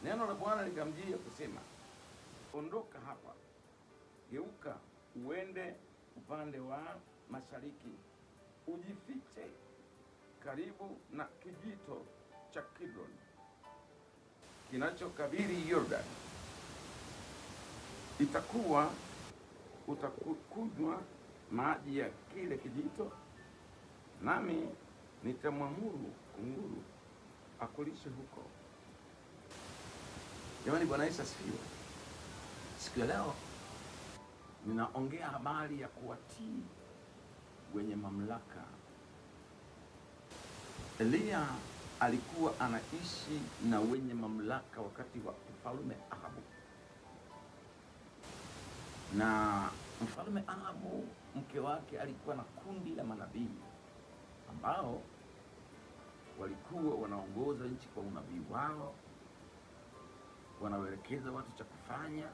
Neno la Bwana likamjia kusema, ondoka hapa, geuka uende upande wa mashariki, ujifiche karibu na kijito cha Kidron kinachokabili Yordani. Itakuwa utakunywa maji ya kile kijito, nami nitamwamuru kunguru akulishe huko. Jamani, Bwana Yesu asifiwe. Siku ya leo ninaongea habari ya kuwatii wenye mamlaka. Eliya alikuwa anaishi na wenye mamlaka wakati wa mfalme Ahabu. Na mfalme Ahabu, mke wake, alikuwa na kundi la manabii ambao walikuwa wanaongoza nchi kwa unabii wao, wanawaelekeza watu cha kufanya.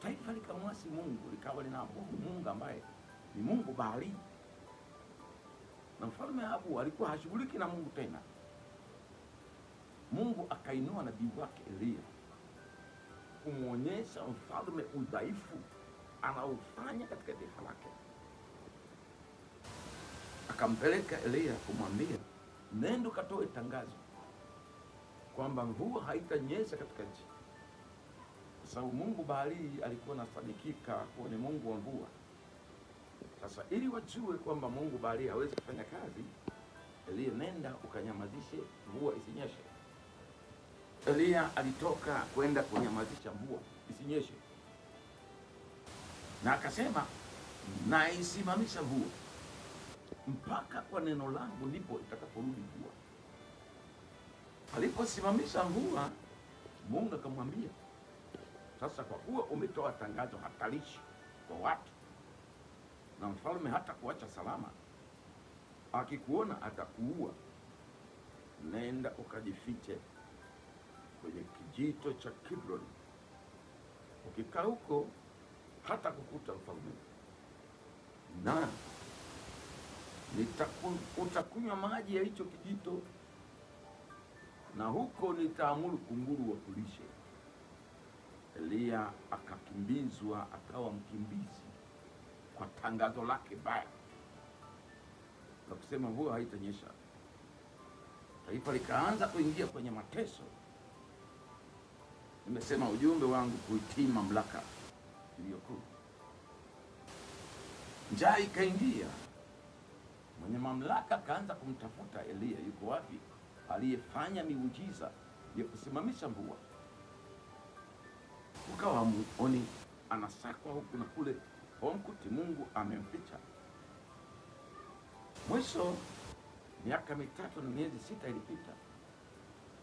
Taifa likamwasi Mungu, likawa linaabudu Mungu ambaye ni Mungu Baali. Na mfalme Ahabu alikuwa hashughuliki na Mungu tena. Mungu akainua nabii wake Eliya kumwonyesha mfalme udhaifu anaofanya katika taifa lake. Akampeleka Eliya kumwambia, nenda katoe tangazo kwamba mvua haitanyesha katika nchi, kwa sababu Mungu Baali alikuwa anasadikika kuwa ni Mungu wa mvua. Sasa ili wajue kwamba Mungu Baali hawezi kufanya kazi, Eliya, nenda ukanyamazishe mvua isinyeshe. Eliya alitoka kwenda kunyamazisha mvua isinyeshe, na akasema, na isimamisha mvua mpaka kwa neno langu ndipo itakaporudi mvua. Aliposimamisha mvua, Mungu akamwambia, sasa kwa kuwa umetoa tangazo hatarishi kwa watu, na mfalme hata kuacha salama, akikuona atakuua, nenda ukajifiche kwenye kijito cha Kidron. Ukikaa huko hata kukuta mfalme, na utakunywa maji ya hicho kijito, na huko nitaamuru kunguru wakulishe. Eliya akakimbizwa, akawa mkimbizi kwa tangazo lake baya la kusema mvua haitanyesha. Taifa likaanza kuingia kwenye mateso. Nimesema ujumbe wangu kuitii mamlaka iliyokuu. Njaa ikaingia. Mwenye mamlaka kaanza kumtafuta Eliya, yuko wapi aliyefanya miujiza ya kusimamisha mvua. Ukawa hamuoni, anasakwa huku na kule, omkuti Mungu amemficha. Mwisho miaka 3 na miezi 6 ilipita.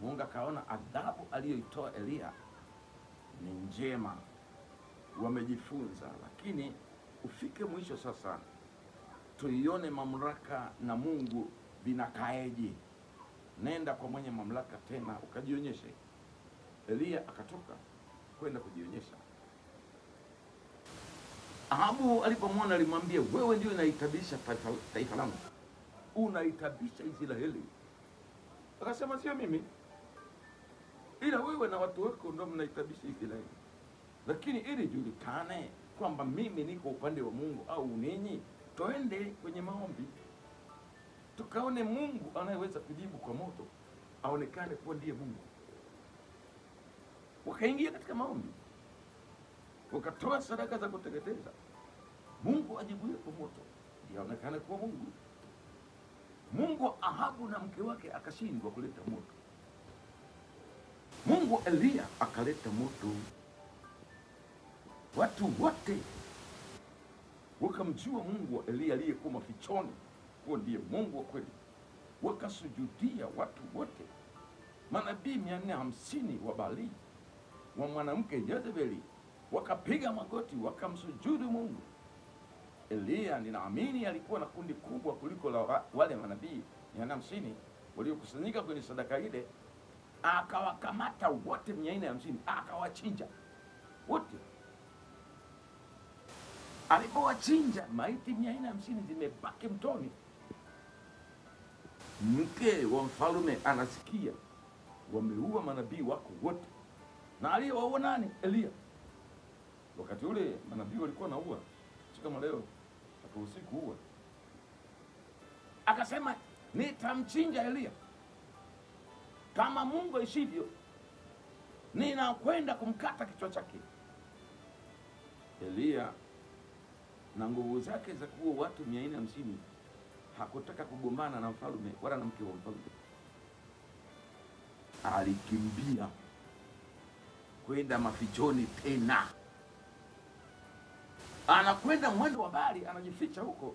Mungu akaona adhabu aliyoitoa Eliya ni njema, wamejifunza, lakini ufike mwisho sasa tuione mamlaka na Mungu vinakaeje. Nenda kwa mwenye mamlaka tena ukajionyeshe. Eliya akatoka kwenda kujionyesha. Ahabu alipomwona alimwambia, wewe ndio unaitabisha taifa langu, unaitabisha Israeli. Akasema, sio mimi, ila wewe na watu wako ndio mnaitabisha Israeli. Lakini ili julikane kwamba mimi niko upande wa Mungu au ninyi, toende kwenye maombi tukaone Mungu anayeweza kujibu kwa moto, aonekane kuwa ndiye Mungu. Wakaingia katika maombi, wakatoa sadaka za kuteketeza. Mungu ajibuye kwa moto, yaonekane kuwa Mungu. Mungu Ahabu na mke wake akashindwa kuleta moto. Mungu Eliya akaleta moto. Watu wote wakamjua Mungu wa Eliya aliyekuwa mafichoni kuwa ndiye Mungu wa kweli. Wakasujudia watu wote. Manabii 450 wa Baali wa mwanamke Jezebeli wakapiga magoti wakamsujudu Mungu. Eliya ninaamini alikuwa na kundi kubwa kuliko la wale manabii 450 waliokusanyika kwenye sadaka ile. Akawakamata wote 450, akawachinja wote. Alipowachinja, maiti 450 zimebaki mtoni. Mke wa mfalme anasikia, wameua manabii wako wote, Na aliyewaua nani? Elia. Wakati ule manabii walikuwa naua, si kama leo haturuhusiwi kuua. Akasema nitamchinja Elia, kama Mungu aishivyo, ninakwenda kumkata kichwa chake. Elia na nguvu zake za kuua watu 450 hakutaka kugombana na mfalme wala na mke wa mfalme. Alikimbia kwenda mafichoni tena, anakwenda mwendo wa bali, anajificha huko,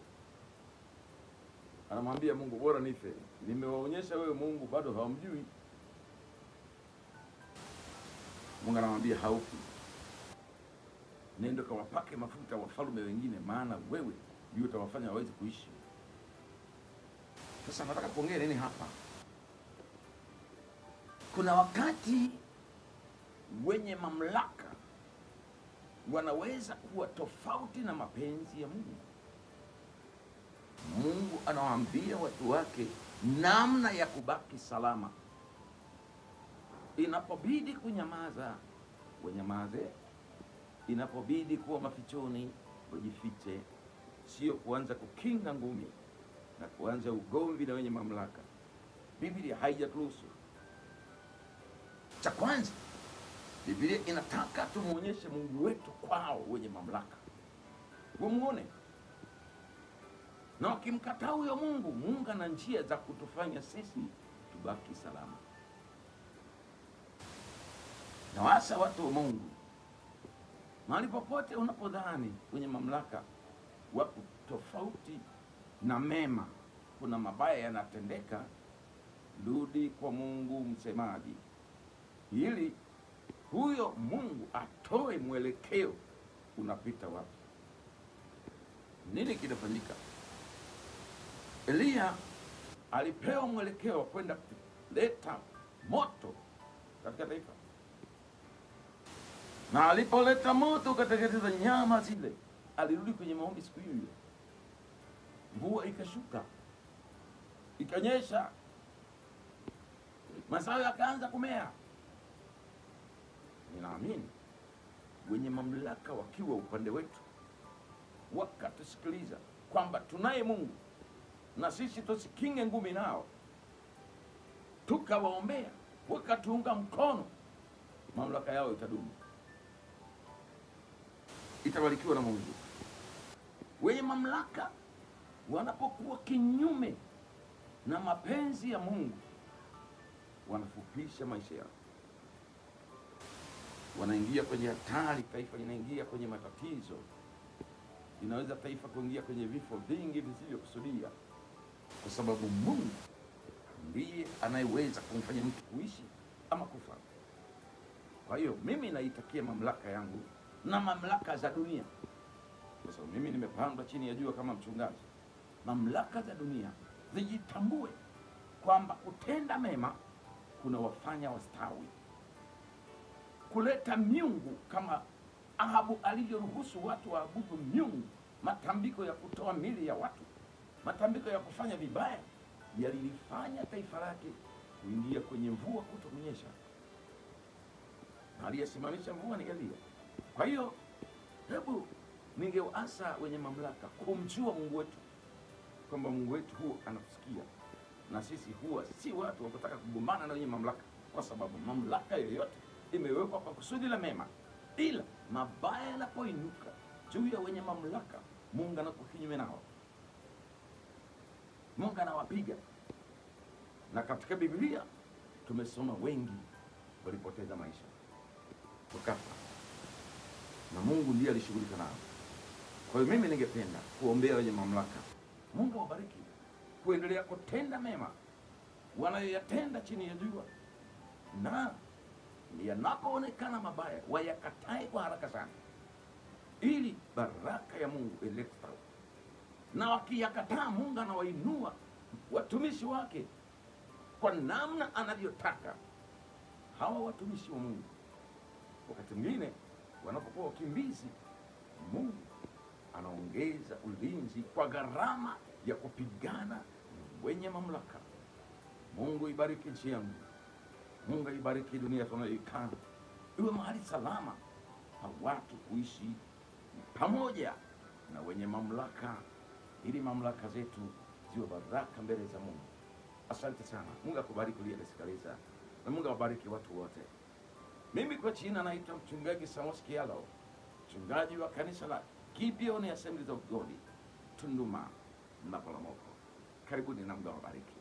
anamwambia Mungu, bora nife, nimewaonyesha wewe Mungu bado hawamjui. Mungu anamwambia haufi, nenda kawapake mafuta wafalme wengine, maana wewe ndio utawafanya waweze kuishi. Sasa nataka kuongea nini hapa? Kuna wakati wenye mamlaka wanaweza kuwa tofauti na mapenzi ya Mungu. Mungu anawaambia watu wake namna ya kubaki salama. Inapobidi kunyamaza, wanyamaze. Inapobidi kuwa mafichoni, wajifiche. Sio kuanza kukinga ngumi na kuanza ugomvi na wenye mamlaka. Biblia haijaturuhusu. Cha kwanza, Biblia inataka tumuonyeshe Mungu wetu kwao wenye mamlaka, wamuone. Na wakimkataa huyo Mungu, Mungu ana njia za kutufanya sisi tubaki salama. Na wasa watu wa Mungu, mahali popote unapodhani wenye mamlaka wapo tofauti na mema, kuna mabaya yanatendeka, rudi kwa Mungu msemaji, ili huyo Mungu atoe mwelekeo unapita wapi. Nini kinafanyika? Elia alipewa mwelekeo wa kwenda kuleta moto katika taifa, na alipoleta moto ukateketeza nyama zile, alirudi kwenye maombi siku hiyo. Mvua ikashuka, ikanyesha, mazao yakaanza kumea. Ninaamini wenye mamlaka wakiwa upande wetu, wakatusikiliza kwamba tunaye Mungu na sisi tusikinge ngumi nao, tukawaombea, wakatuunga mkono, mamlaka yao itadumu, itabarikiwa na Mungu. Wenye mamlaka wanapokuwa kinyume na mapenzi ya Mungu, wanafupisha maisha yao, wanaingia kwenye hatari, taifa linaingia kwenye matatizo, inaweza taifa kuingia kwenye vifo vingi visivyokusudia, kwa sababu Mungu ndiye anayeweza kumfanya mtu kuishi ama kufa. Kwa hiyo mimi naitakia mamlaka yangu na mamlaka za dunia, kwa sababu mimi nimepandwa chini ya jua kama mchungaji, mamlaka za dunia zijitambue kwamba kutenda mema kuna wafanya wastawi. Kuleta miungu kama Ahabu alivyoruhusu watu waabudu miungu, matambiko ya kutoa mili ya watu, matambiko ya kufanya vibaya, yalilifanya taifa lake kuingia kwenye mvua kutokunyesha. Na aliyesimamisha mvua ni Elia. Kwa hiyo hebu ningewaasa wenye mamlaka kumjua Mungu wetu, kwamba Mungu wetu huwa anatusikia, na sisi huwa si watu wa kutaka kugombana na wenye mamlaka, kwa sababu mamlaka yoyote imewekwa kwa kusudi la mema, ila mabaya yanapoinuka juu ya wenye mamlaka, Mungu anakuwa kinyume nao, Mungu anawapiga. Na katika Biblia tumesoma wengi walipoteza maisha, wakafa, na Mungu ndiye alishughulika nao. Kwa hiyo mimi ningependa kuombea wenye mamlaka, Mungu awabariki kuendelea kutenda mema wanayoyatenda chini ya jua, na yanapoonekana mabaya wayakatae kwa haraka sana, ili baraka ya Mungu ilete. Na wakiyakataa, Mungu anawainua watumishi wake kwa namna anavyotaka. Hawa watumishi wa Mungu wakati mwingine wanapokuwa wakimbizi, Mungu anaongeza ulinzi kwa gharama ya kupigana wenye mamlaka. Mungu ibariki nchi yangu, Mungu ibariki dunia tunayoikaa, iwe mahali salama pa watu kuishi pamoja na wenye mamlaka, ili mamlaka zetu ziwe baraka mbele za Mungu. Asante sana. Mungu akubariki uliyesikiliza, na Mungu awabariki watu wote. Mimi kwa jina naitwa Mchungaji Samos Kialo, mchungaji wa kanisa la Gibeon Assemblies of God, Tunduma, Mnapalamoko. Karibuni na Mungu awabariki.